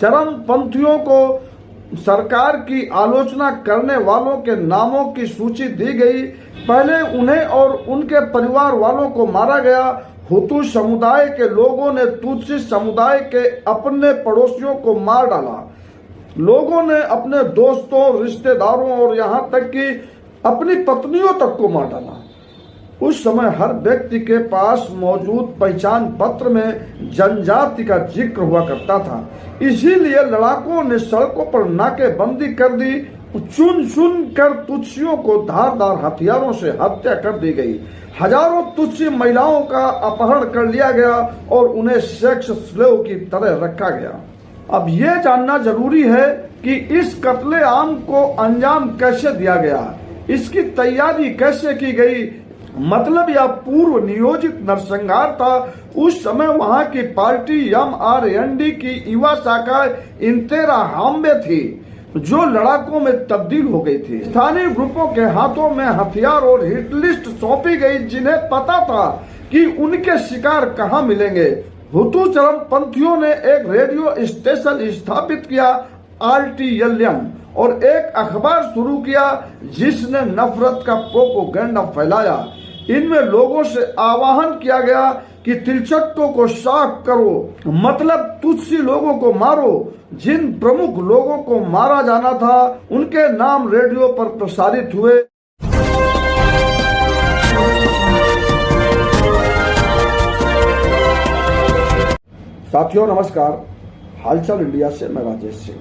चरमपंथियों को सरकार की आलोचना करने वालों के नामों की सूची दी गई। पहले उन्हें और उनके परिवार वालों को मारा गया। हुतू समुदाय के लोगों ने तुत्सी समुदाय के अपने पड़ोसियों को मार डाला। लोगों ने अपने दोस्तों, रिश्तेदारों और यहाँ तक कि अपनी पत्नियों तक को मार डाला। उस समय हर व्यक्ति के पास मौजूद पहचान पत्र में जनजाति का जिक्र हुआ करता था। इसीलिए लड़ाकों ने सड़कों पर नाकेबंदी कर दी। चुन चुन कर तुत्सियों को धारदार हथियारों से हत्या कर दी गई। हजारों तुत्सी महिलाओं का अपहरण कर लिया गया और उन्हें सेक्स स्लेव की तरह रखा गया। अब ये जानना जरूरी है कि इस कत्लेआम को अंजाम कैसे दिया गया, इसकी तैयारी कैसे की गई। मतलब यह पूर्व नियोजित नरसंहार था। उस समय वहां की पार्टी MRND की युवा शाखा इंतेराहाम्बे थी, जो लड़ाकों में तब्दील हो गई थी। स्थानीय ग्रुपों के हाथों में हथियार और हिट लिस्ट सौंपी गई, जिन्हें पता था कि उनके शिकार कहां मिलेंगे। हुतू चरमपंथियों ने एक रेडियो स्टेशन स्थापित किया, RTLM, और एक अखबार शुरू किया जिसने नफरत का प्रोपेगेंडा फैलाया। इनमें लोगों से आह्वान किया गया कि तिलचट्टों को साफ करो, मतलब तुत्सी लोगों को मारो। जिन प्रमुख लोगों को मारा जाना था उनके नाम रेडियो पर प्रसारित हुए। साथियों नमस्कार, हालचाल इंडिया से मैं राजेश सिंह।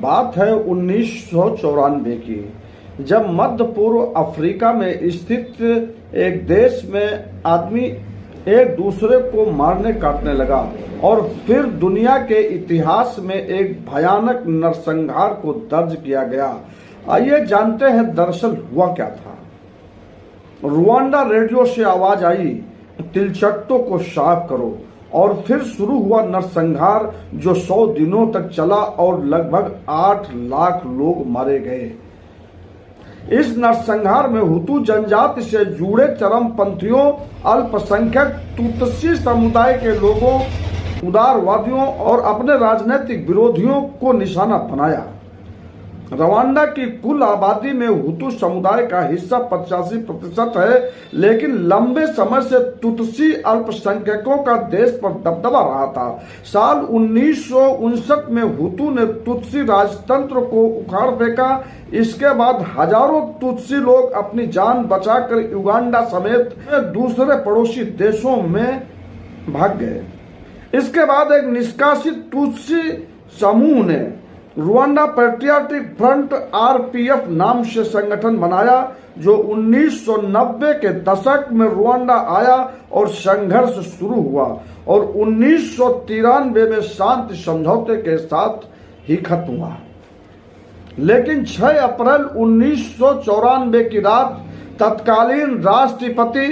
बात है 1994 की, जब मध्य पूर्व अफ्रीका में स्थित एक देश में आदमी एक दूसरे को मारने काटने लगा और फिर दुनिया के इतिहास में एक भयानक नरसंहार को दर्ज किया गया। आइए जानते हैं दरअसल हुआ क्या था। रुवांडा रेडियो से आवाज आई, तिलचट्टों को साफ करो, और फिर शुरू हुआ नरसंहार जो 100 दिनों तक चला और लगभग 8 लाख लोग मारे गए। इस नरसंहार में हुतू जनजाति से जुड़े चरमपंथियों, अल्पसंख्यक तुत्सी समुदाय के लोगों, उदारवादियों और अपने राजनीतिक विरोधियों को निशाना बनाया। रवांडा की कुल आबादी में हुतू समुदाय का हिस्सा 85% है, लेकिन लंबे समय से तुत्सी अल्पसंख्यकों का देश पर दबदबा रहा था। साल 1959 में हुतू ने तुत्सी राजतंत्र को उखाड़ फेंका। इसके बाद हजारों तुत्सी लोग अपनी जान बचाकर युगांडा समेत दूसरे पड़ोसी देशों में भाग गए। इसके बाद एक निष्कासित तुत्सी समूह ने रुवांडा पैट्रियाटिक फ्रंट RPF नाम से संगठन बनाया, जो 1990 के दशक में रुवांडा आया और संघर्ष शुरू हुआ और 1993 में शांति समझौते के साथ ही खत्म हुआ। लेकिन 6 अप्रैल 1994 की रात तत्कालीन राष्ट्रपति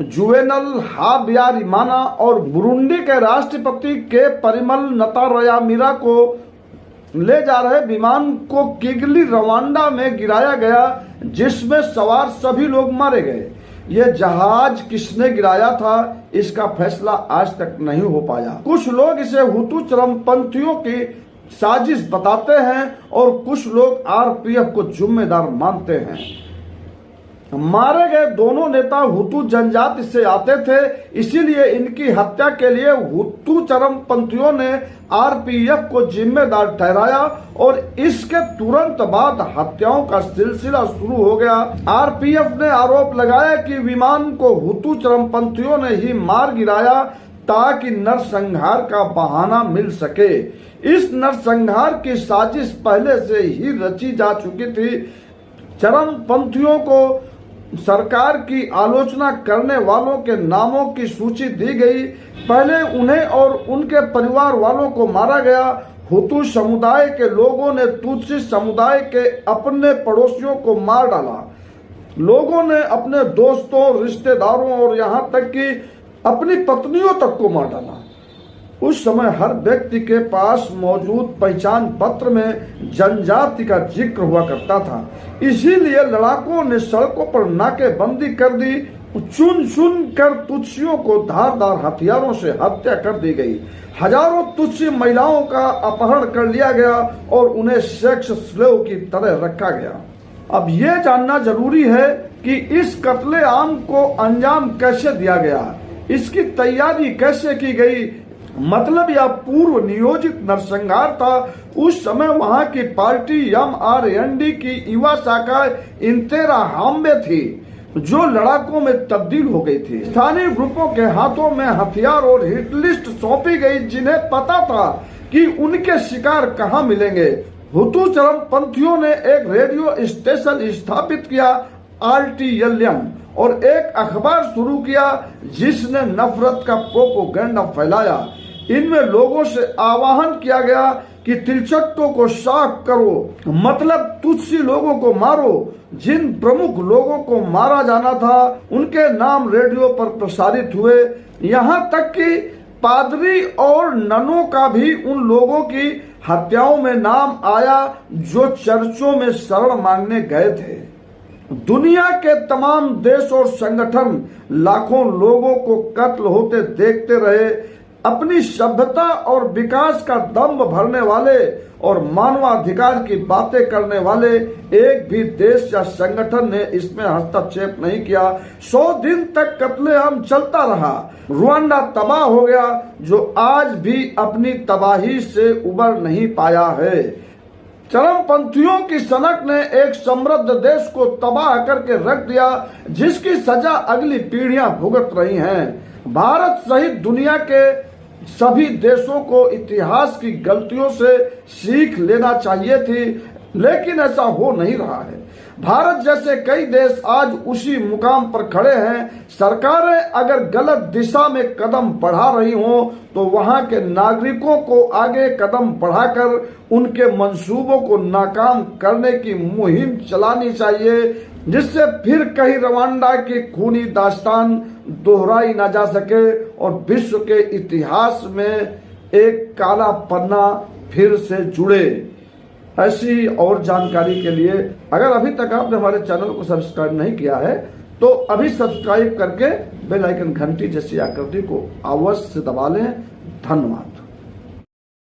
जुवेनल हाब्यारिमाना और बुरुंडी के राष्ट्रपति के परिमल नतारयामिरा को ले जा रहे विमान को किगली रवांडा में गिराया गया, जिसमें सवार सभी लोग मारे गए। यह जहाज किसने गिराया था, इसका फैसला आज तक नहीं हो पाया। कुछ लोग इसे हुतू चरमपंथियों की साजिश बताते हैं और कुछ लोग RPF को जिम्मेदार मानते हैं। मारे गए दोनों नेता हुतू जनजाति से आते थे, इसीलिए इनकी हत्या के लिए हुतू चरमपंथियों ने RPF को जिम्मेदार ठहराया और इसके तुरंत बाद हत्याओं का सिलसिला शुरू हो गया। RPF ने आरोप लगाया कि विमान को हुतू चरमपंथियों ने ही मार गिराया ताकि नरसंहार का बहाना मिल सके। इस नरसंहार की साजिश पहले से ही रची जा चुकी थी। चरमपंथियों को सरकार की आलोचना करने वालों के नामों की सूची दी गई। पहले उन्हें और उनके परिवार वालों को मारा गया। हुतू समुदाय के लोगों ने तुत्सी समुदाय के अपने पड़ोसियों को मार डाला। लोगों ने अपने दोस्तों, रिश्तेदारों और यहाँ तक कि अपनी पत्नियों तक को मार डाला। उस समय हर व्यक्ति के पास मौजूद पहचान पत्र में जनजाति का जिक्र हुआ करता था। इसीलिए लड़ाकों ने सड़कों पर नाकेबंदी कर दी। चुन चुन कर तुत्सियों को धारदार हथियारों से हत्या कर दी गई। हजारों तुत्सी महिलाओं का अपहरण कर लिया गया और उन्हें सेक्स स्लेव की तरह रखा गया। अब ये जानना जरूरी है कि इस कत्लेआम को अंजाम कैसे दिया गया, इसकी तैयारी कैसे की गई। मतलब यह पूर्व नियोजित नरसंहार था। उस समय वहां की पार्टी MRND की युवा शाखा इंतेराहाम्बे थी, जो लड़ाकों में तब्दील हो गई थी। स्थानीय ग्रुपों के हाथों में हथियार और हिट लिस्ट सौंपी गई, जिन्हें पता था कि उनके शिकार कहां मिलेंगे। हुतू चरमपंथियों ने एक रेडियो स्टेशन स्थापित किया, RTLM, और एक अखबार शुरू किया जिसने नफरत का प्रोपेगेंडा फैलाया। इनमें लोगों से आह्वान किया गया कि तिलचट्टों को साफ करो, मतलब तुत्सी लोगों को मारो। जिन प्रमुख लोगों को मारा जाना था उनके नाम रेडियो पर प्रसारित हुए। यहाँ तक कि पादरी और ननों का भी उन लोगों की हत्याओं में नाम आया जो चर्चों में शरण मांगने गए थे। दुनिया के तमाम देश और संगठन लाखों लोगों को कत्ल होते देखते रहे। अपनी सभ्यता और विकास का दम्भ भरने वाले और मानवाधिकार की बातें करने वाले एक भी देश या संगठन ने इसमें हस्तक्षेप नहीं किया। 100 दिन तक कत्लेआम चलता रहा। रुवांडा तबाह हो गया, जो आज भी अपनी तबाही से उबर नहीं पाया है। चरमपंथियों की सनक ने एक समृद्ध देश को तबाह करके रख दिया, जिसकी सजा अगली पीढ़ियां भुगत रही हैं। भारत सहित दुनिया के सभी देशों को इतिहास की गलतियों से सीख लेना चाहिए थी, लेकिन ऐसा हो नहीं रहा है। भारत जैसे कई देश आज उसी मुकाम पर खड़े हैं। सरकारें अगर गलत दिशा में कदम बढ़ा रही हों तो वहां के नागरिकों को आगे कदम बढ़ाकर उनके मंसूबों को नाकाम करने की मुहिम चलानी चाहिए, जिससे फिर कहीं रवांडा की खूनी दास्तान दोहराई ना जा सके और विश्व के इतिहास में एक काला पन्ना फिर से जुड़े। ऐसी और जानकारी के लिए अगर अभी तक आपने हमारे चैनल को सब्सक्राइब नहीं किया है तो अभी सब्सक्राइब करके बेल आइकन घंटी जैसी आकृति को अवश्य दबा लें। धन्यवाद।